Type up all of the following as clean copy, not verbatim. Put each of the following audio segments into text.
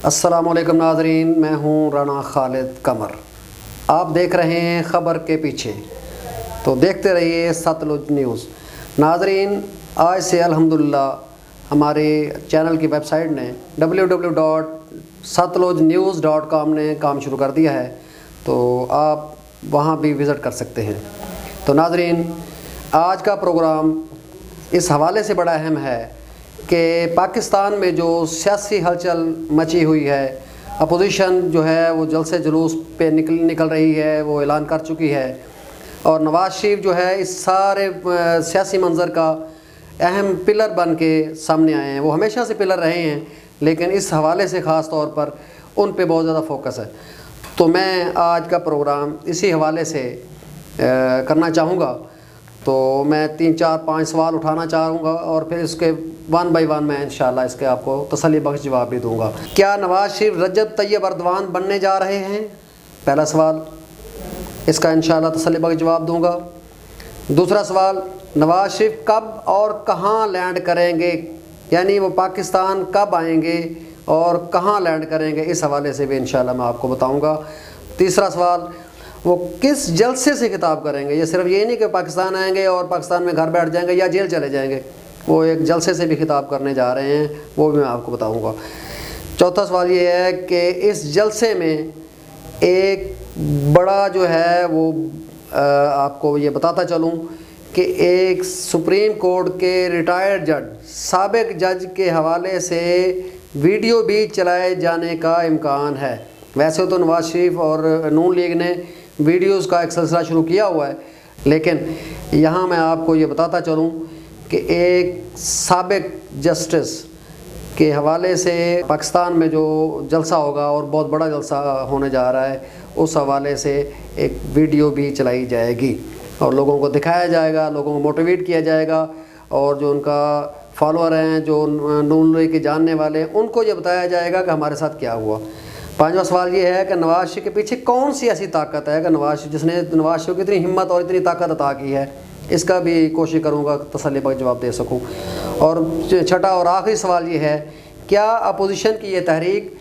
अस्सलामुअलैकुम नाज़रीन, मैं हूँ राना खालिद कमर। आप देख रहे हैं ख़बर के पीछे, तो देखते रहिए सतलुज न्यूज़। नाज़रीन, आज से अल्हम्दुलिल्लाह हमारे चैनल की वेबसाइट ने www.satlujnews.com ने काम शुरू कर दिया है, तो आप वहाँ भी विज़िट कर सकते हैं। तो नाज़रीन, आज का प्रोग्राम इस हवाले से बड़ा अहम है कि पाकिस्तान में जो सियासी हलचल मची हुई है, अपोजिशन जो है वो जलसे जुलूस पे निकल रही है, वो ऐलान कर चुकी है। और नवाज़ शरीफ जो है इस सारे सियासी मंज़र का अहम पिलर बन के सामने आए हैं। वो हमेशा से पिलर रहे हैं, लेकिन इस हवाले से ख़ास तौर पर उन पे बहुत ज़्यादा फोकस है। तो मैं आज का प्रोग्राम इसी हवाले से करना चाहूँगा। तो मैं 3, 4, 5 सवाल उठाना चाहूँगा और फिर इसके वन बाई वन मैं इंशाल्लाह इसके आपको तसल्ली बख्श जवाब भी दूँगा। क्या नवाज़ शरीफ रजब तैयब अर्दवान बनने जा रहे हैं? पहला सवाल, इसका इंशाल्लाह तसल्ली बख्श जवाब दूँगा। दूसरा सवाल, नवाज़ शरीफ कब और कहाँ लैंड करेंगे, यानी वो पाकिस्तान कब आएंगे और कहाँ लैंड करेंगे, इस हवाले से भी इंशाल्लाह मैं आपको बताऊँगा। तीसरा सवाल, वो किस जलसे से खिताब करेंगे। ये सिर्फ ये नहीं कि पाकिस्तान आएंगे और पाकिस्तान में घर बैठ जाएंगे या जेल चले जाएंगे, वो एक जलसे से भी खिताब करने जा रहे हैं, वो भी मैं आपको बताऊंगा। चौथा सवाल ये है कि इस जलसे में एक बड़ा जो है वो आपको ये बताता चलूं कि एक सुप्रीम कोर्ट के रिटायर्ड जज, साबिक जज के हवाले से वीडियो भी चलाए जाने का इम्कान है। वैसे तो नवाज़ शरीफ और नून लीग ने वीडियोज़ का एक सिलसिला शुरू किया हुआ है, लेकिन यहाँ मैं आपको ये बताता चलूँ कि एक साबिक जस्टिस के हवाले से पाकिस्तान में जो जलसा होगा और बहुत बड़ा जलसा होने जा रहा है, उस हवाले से एक वीडियो भी चलाई जाएगी और लोगों को दिखाया जाएगा, लोगों को मोटिवेट किया जाएगा, और जो उनका फॉलोअर हैं, जो नून लीग के जानने वाले हैं, उनको ये बताया जाएगा कि हमारे साथ क्या हुआ। पांचवा सवाल ये है कि नवाज़ शरीफ के पीछे कौन सी ऐसी ताकत है कि जिसने नवाज़ शरीफ की इतनी हिम्मत और इतनी ताकत अता की है, इसका भी कोशिश करूँगा तसल्ली बख्श जवाब दे सकूँ। और छठा और आखिरी सवाल ये है, क्या अपोजिशन की ये तहरीक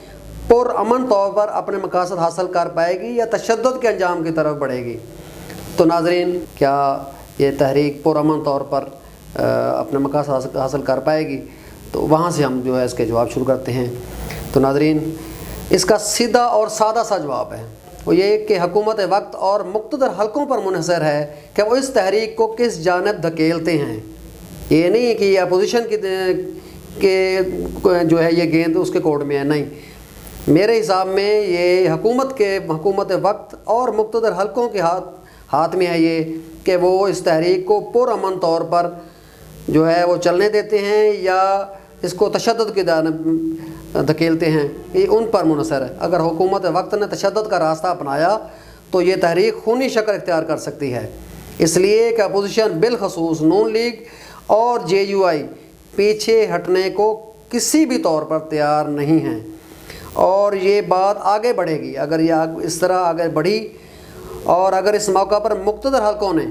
पुरअमन तौर पर अपने मकासद हासिल कर पाएगी या तशद्दुद के अंजाम की तरफ बढ़ेगी। तो नाज़रीन, क्या ये तहरीक पुरअमन तौर पर अपने मकासद हासिल कर पाएगी, तो वहाँ से हम जो है इसके जवाब शुरू करते हैं। तो नाज़रीन, इसका सीधा और सादा सा जवाब है वो ये कि हुकूमत वक्त और मुख्तदर हलकों पर मुनहसर है कि वो इस तहरीक को किस जानिब धकेलते हैं। ये नहीं कि अपोजिशन के जो है ये गेंद उसके कोर्ट में है, नहीं। मेरे हिसाब में ये हुकूमत वक्त और मुख्तदर हलकों के हाथ में है ये कि वो इस तहरीक को पुरअमन तौर पर जो है वो चलने देते हैं या इसको तशद्दुद की जानिब धकेलते हैं। ये उन पर मुनहसर है। अगर हुकूमत वक्त ने तशद्दुद का रास्ता अपनाया तो ये तहरीक खूनी शक्ल इख्तियार कर सकती है। इसलिए कि अपोजिशन बिलखसूस नून लीग और JUI पीछे हटने को किसी भी तौर पर तैयार नहीं हैं, और ये बात आगे बढ़ेगी। अगर ये इस तरह आगे बढ़ी और अगर इस मौका पर मुख्तदर हलकों ने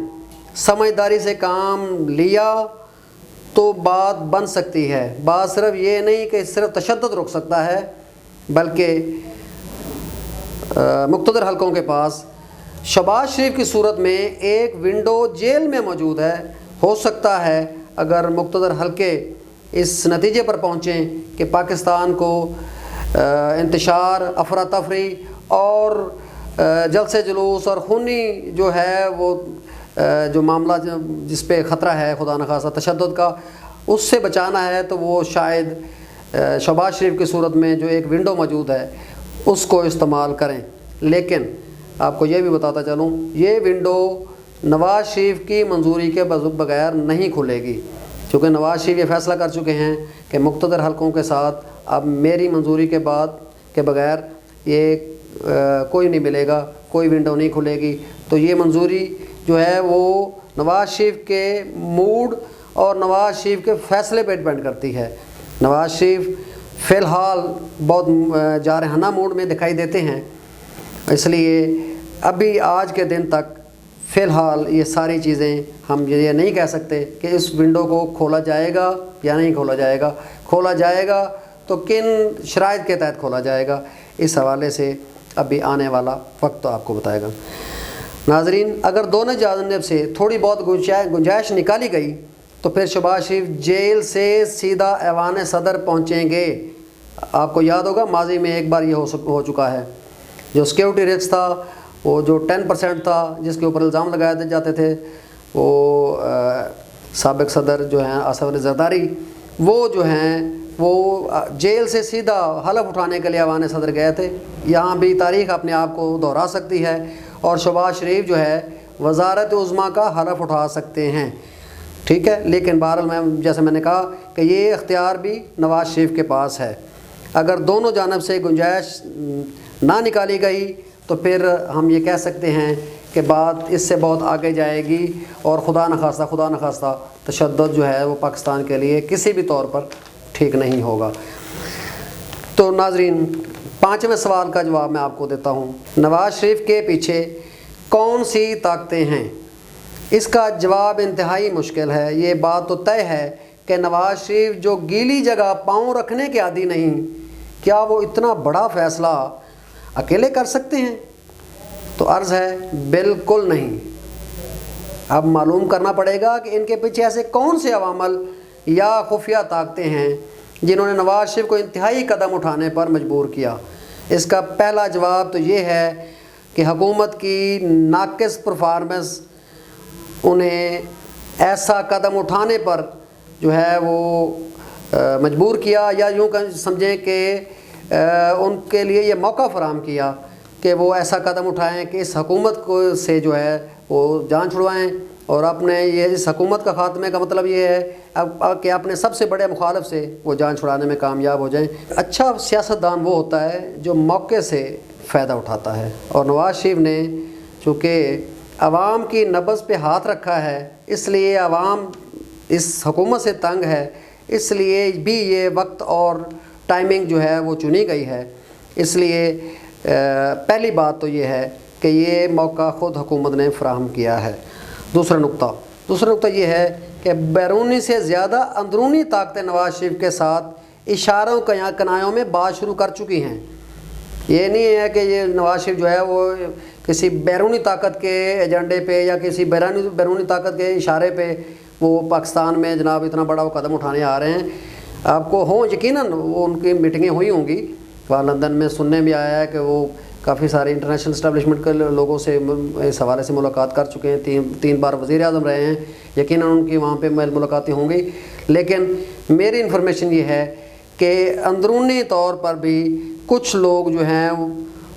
समझदारी से काम लिया तो बात बन सकती है। बात सिर्फ ये नहीं कि सिर्फ तशद्दुद रुक सकता है, बल्कि मुख्तदर हलकों के पास शहबाज शरीफ की सूरत में एक विंडो जेल में मौजूद है। हो सकता है अगर मुख्तदर हलके इस नतीजे पर पहुँचें कि पाकिस्तान को इंतशार, अफरा तफरी और जलसे जुलूस और खूनी जो है वो जो मामला जिस पे ख़तरा है खुदा न खासा तशद्दुद का, उससे बचाना है, तो वो शायद शहबाज शरीफ की सूरत में जो एक विंडो मौजूद है उसको इस्तेमाल करें। लेकिन आपको ये भी बताता चलूँ, ये विंडो नवाज़ शरीफ की मंजूरी के बगैर नहीं खुलेगी, क्योंकि नवाज़ शरीफ ये फ़ैसला कर चुके हैं कि मुख्तदर हलकों के साथ अब मेरी मंजूरी के बगैर ये कोई नहीं मिलेगा, कोई विंडो नहीं खुलेगी। तो ये मंजूरी जो है वो नवाज़ शरीफ के मूड और नवाज़ शरीफ के फ़ैसले पर डिपेंड करती है। नवाज़ शरीफ फ़िलहाल बहुत जारहाना मूड में दिखाई देते हैं, इसलिए अभी आज के दिन तक फ़िलहाल ये सारी चीज़ें हम ये नहीं कह सकते कि इस विंडो को खोला जाएगा या नहीं खोला जाएगा। खोला जाएगा तो किन शराइत के तहत खोला जाएगा, इस हवाले से अभी आने वाला वक्त तो आपको बताएगा। नाजरीन, अगर दोनों जानिब से थोड़ी बहुत गुंजाइश निकाली गई तो फिर शहबाज शरीफ जेल से सीधा ऐवान सदर पहुँचेंगे। आपको याद होगा माजी में एक बार ये हो चुका है। जो सिक्योरिटी रिस्क था, वो जो 10% था जिसके ऊपर इल्ज़ाम लगाए जाते थे, वो साबिक सदर जो हैं आसिफ अली जरदारी, वो जो हैं वो जेल से सीधा हलफ उठाने के लिए ऐवान सदर गए थे। यहाँ भी तारीख़ अपने आप को दोहरा सकती है और शहबाज शरीफ जो है वज़ारत उज़्मा का हलफ उठा सकते हैं, ठीक है। लेकिन बहरहाल मैं जैसे मैंने कहा कि ये इख्तियार भी नवाज़ शरीफ के पास है। अगर दोनों जानब से गुंजाइश ना निकाली गई तो फिर हम ये कह सकते हैं कि बात इससे बहुत आगे जाएगी और खुदा न खास्ता तशद्दुद जो है वो पाकिस्तान के लिए किसी भी तौर पर ठीक नहीं होगा। तो नाजरीन, 5वें सवाल का जवाब मैं आपको देता हूँ। नवाज़ शरीफ के पीछे कौन सी ताकतें हैं? इसका जवाब इंतहाई मुश्किल है। ये बात तो तय है कि नवाज़ शरीफ जो गीली जगह पाँव रखने के आदी नहीं, क्या वो इतना बड़ा फ़ैसला अकेले कर सकते हैं? तो अर्ज़ है बिल्कुल नहीं। अब मालूम करना पड़ेगा कि इनके पीछे ऐसे कौन से अवामल या खुफिया ताकतें हैं जिन्होंने नवाज़ शरीफ को इंतहाई कदम उठाने पर मजबूर किया। इसका पहला जवाब तो ये है कि हुकूमत की नाक़िस परफॉर्मेंस उन्हें ऐसा कदम उठाने पर जो है वो मजबूर किया, या यूँ समझें कि उनके लिए ये मौका फराहम किया कि वो ऐसा कदम उठाएं कि इस हुकूमत को से जो है वो जान छुड़वाएं और अपने ये इस हुकूमत का ख़ात्मे का मतलब ये है अब कि अपने सबसे बड़े मुखालिफ से वो जान छुड़ाने में कामयाब हो जाएं। अच्छा सियासतदान वो होता है जो मौके से फ़ायदा उठाता है, और नवाज़ शरीफ ने चूँकि आवाम की नब्ज़ पे हाथ रखा है, इसलिए आवाम इस हुकूमत से तंग है, इसलिए भी ये वक्त और टाइमिंग जो है वो चुनी गई है। इसलिए पहली बात तो ये है कि ये मौका ख़ुद हुकूमत ने फ़राहम किया है। दूसरा नुक्ता ये है कि बैरूनी से ज़्यादा अंदरूनी ताकतें नवाज़ शरीफ के साथ इशारों कनायों में बात शुरू कर चुकी हैं। ये नहीं है कि ये नवाज़ शरीफ जो है वो किसी बैरूनी ताकत के एजेंडे पे या किसी बैरूनी ताकत के इशारे पे वो पाकिस्तान में जनाब इतना बड़ा वो कदम उठाने आ रहे हैं। आपको हो यकीनन वो उनकी मीटिंगें हुई होंगी, वहाँ लंदन में सुनने में आया है कि वो काफ़ी सारे इंटरनेशनल इस्टेब्लिशमेंट के लोगों से इस हवाले से मुलाकात कर चुके हैं। तीन बार वज़ीर आज़म रहे हैं, यकीनन उनकी वहाँ पे मुलाकातें होंगी। लेकिन मेरी इन्फॉर्मेशन ये है कि अंदरूनी तौर पर भी कुछ लोग जो हैं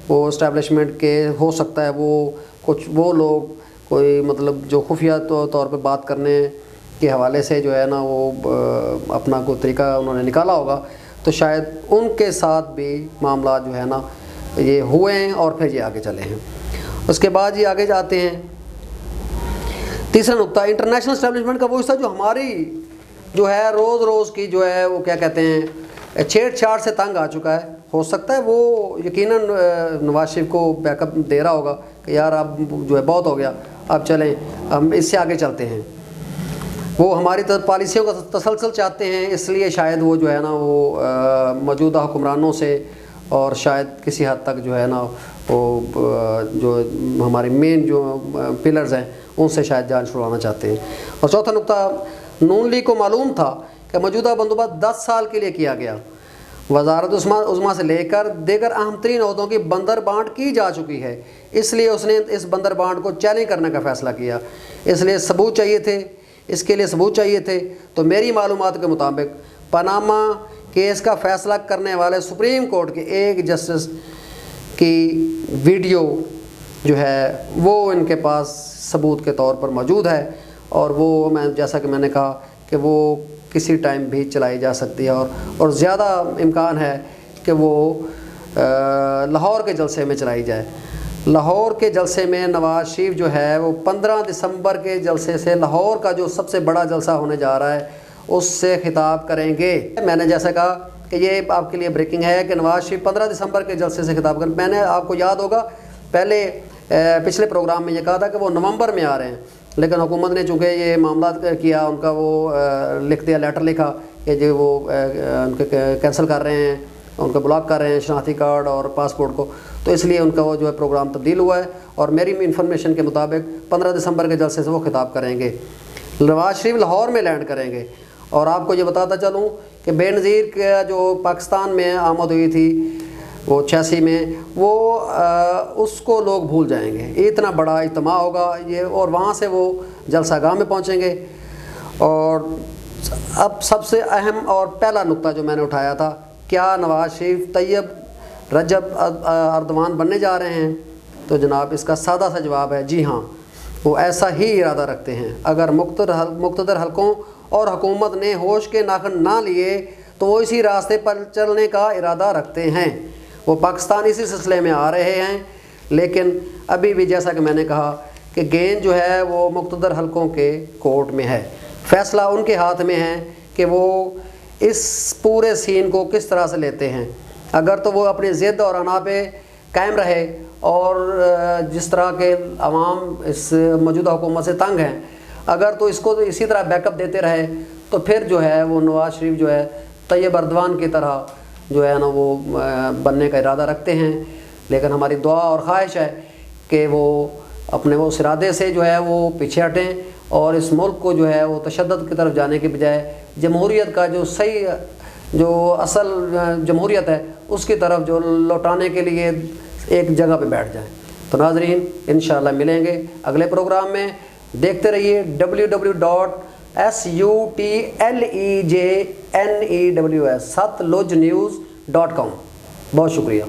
वो इस्टेब्लिशमेंट के हो सकता है वो लोग कोई मतलब जो खुफिया तौर पर बात करने के हवाले से जो है ना वो अपना कोई तरीका उन्होंने निकाला होगा, तो शायद उनके साथ भी मामला जो है ना ये हुए हैं और फिर ये आगे चले हैं। उसके बाद ये आगे जाते हैं। तीसरा नुक्ता, इंटरनेशनल इस्टेब्लिशमेंट का वो हिस्सा जो हमारी जो है रोज़ की जो है वो क्या कहते हैं छेड़छाड़ से तंग आ चुका है। हो सकता है वो यकीनन नवाज़ शरीफ को बैकअप दे रहा होगा कि यार अब जो है बहुत हो गया, अब चलें हम इससे आगे चलते हैं। वो हमारी पॉलिसियों का तसलसल चाहते हैं, इसलिए शायद वो जो है ना वो मौजूदा हुक्मरानों से और शायद किसी हद तक जो है ना वो जो हमारे मेन जो पिलर्स हैं उनसे शायद जान छुड़वाना चाहते हैं। और चौथा नुक्ता, नून लीग को मालूम था कि मौजूदा बंदोबस्त 10 साल के लिए किया गया। वज़ारत उज़्मा से लेकर दीगर अहम तरीन ओहदों की बंदर बांट की जा चुकी है, इसलिए उसने इस बंदर बांट को चैलेंज करने का फ़ैसला किया। इसलिए सबूत चाहिए थे, इसके लिए सबूत चाहिए थे। तो मेरी मालूमात के मुताबिक पनामा केस का फ़ैसला करने वाले सुप्रीम कोर्ट के एक जस्टिस की वीडियो जो है वो इनके पास सबूत के तौर पर मौजूद है, और वो जैसा कि मैंने कहा कि वो किसी टाइम भी चलाई जा सकती है, और ज़्यादा इम्कान है कि वो लाहौर के जलसे में चलाई जाए। लाहौर के जलसे में नवाज़ शरीफ जो है वो 15 दिसंबर के जलसे से लाहौर का जो सबसे बड़ा जलसा होने जा रहा है उससे खिताब करेंगे। मैंने जैसा कहा कि ये आपके लिए ब्रेकिंग है कि नवाज़ शरीफ 15 दिसंबर के जलसे से खिताब करें। मैंने आपको याद होगा पहले पिछले प्रोग्राम में ये कहा था कि वो नवंबर में आ रहे हैं, लेकिन हुकूमत ने चूँकि ये मामला किया, उनका वो लिख दिया, लेटर लिखा कि जो वो उनके कैंसिल कर रहे हैं, उनको ब्लॉक कर रहे हैं शनाख्ती कार्ड और पासपोर्ट को, तो इसलिए उनका वो जो है प्रोग्राम तब्दील हुआ है। और मेरी इन्फॉर्मेशन के मुताबिक 15 दिसंबर के जलसे से वो खिताब करेंगे। नवाज शरीफ लाहौर में लैंड करेंगे। और आपको ये बताता चलूँ कि बेनज़ीर का जो पाकिस्तान में आमद हुई थी वो 86 में, वो उसको लोग भूल जाएंगे, इतना बड़ा इज्तिमा होगा ये। और वहाँ से वो जलसागाह में पहुँचेंगे। और अब सबसे अहम और पहला नुक्ता जो मैंने उठाया था, क्या नवाज शरीफ तैयब रजब अर्दवान बनने जा रहे हैं? तो जनाब इसका सादा सा जवाब है जी हाँ, वो ऐसा ही इरादा रखते हैं। अगर मुक़्तदर हलकों और हुकूमत ने होश के नाखन ना लिए तो वो इसी रास्ते पर चलने का इरादा रखते हैं। वो पाकिस्तान इसी सिलसिले में आ रहे हैं, लेकिन अभी भी जैसा कि मैंने कहा कि गेंद जो है वो मुक़्तदर हलकों के कोर्ट में है। फ़ैसला उनके हाथ में है कि वो इस पूरे सीन को किस तरह से लेते हैं। अगर तो वो अपनी ज़िद और अना पे कायम रहे और जिस तरह के अवाम इस मौजूदा हुकूमत से तंग हैं, अगर तो इसको तो इसी तरह बैकअप देते रहे तो फिर जो है वो नवाज शरीफ जो है तैयब अर्दवान की तरह जो है ना वो बनने का इरादा रखते हैं। लेकिन हमारी दुआ और ख्वाहिश है कि वो अपने वो इरादे से जो है वो पीछे हटें और इस मुल्क को जो है वो तशद्दुद की तरफ जाने के बजाय जमहूरियत का जो सही जो असल जमहूरियत है उसकी तरफ जो लौटाने के लिए एक जगह पे बैठ जाएं। तो नाज़रीन इंशाअल्लाह मिलेंगे अगले प्रोग्राम में। देखते रहिए www.sutlejenews.com। बहुत शुक्रिया।